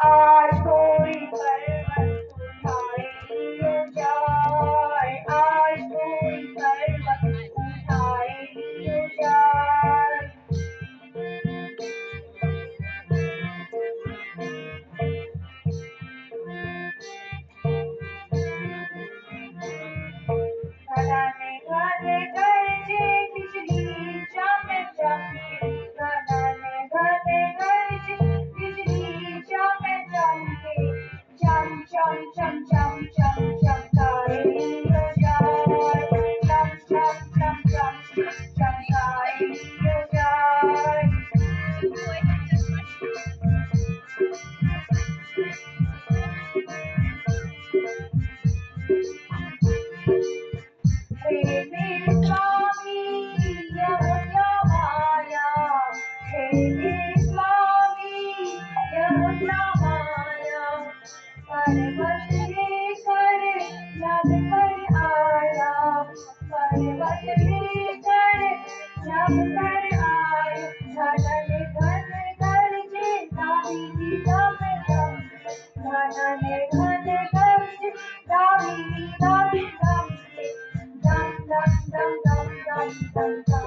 आज कोई पर्वत उठाए लिए जाए, आज कोई पर्वत उठाए लिए जाए। घने घने गरजे बिजली चमक चमके, घने घने गरजे बिजली चमक चमके, चम चम चम चम चम चमकाए लियो जाए, चम चम चम चम चमकाए लियो जाए। हे मेरे स्वामी यह क्या माया, हे मेरे स्वामी यह क्या माया, पर्वत लेकर लब पर आया, पर्वत लेकर लब पर आया। घने घने गरजे दामिनी दम दम, घने घने गरजे दामिनी दम दम, dum dum dum dum dum dum dum.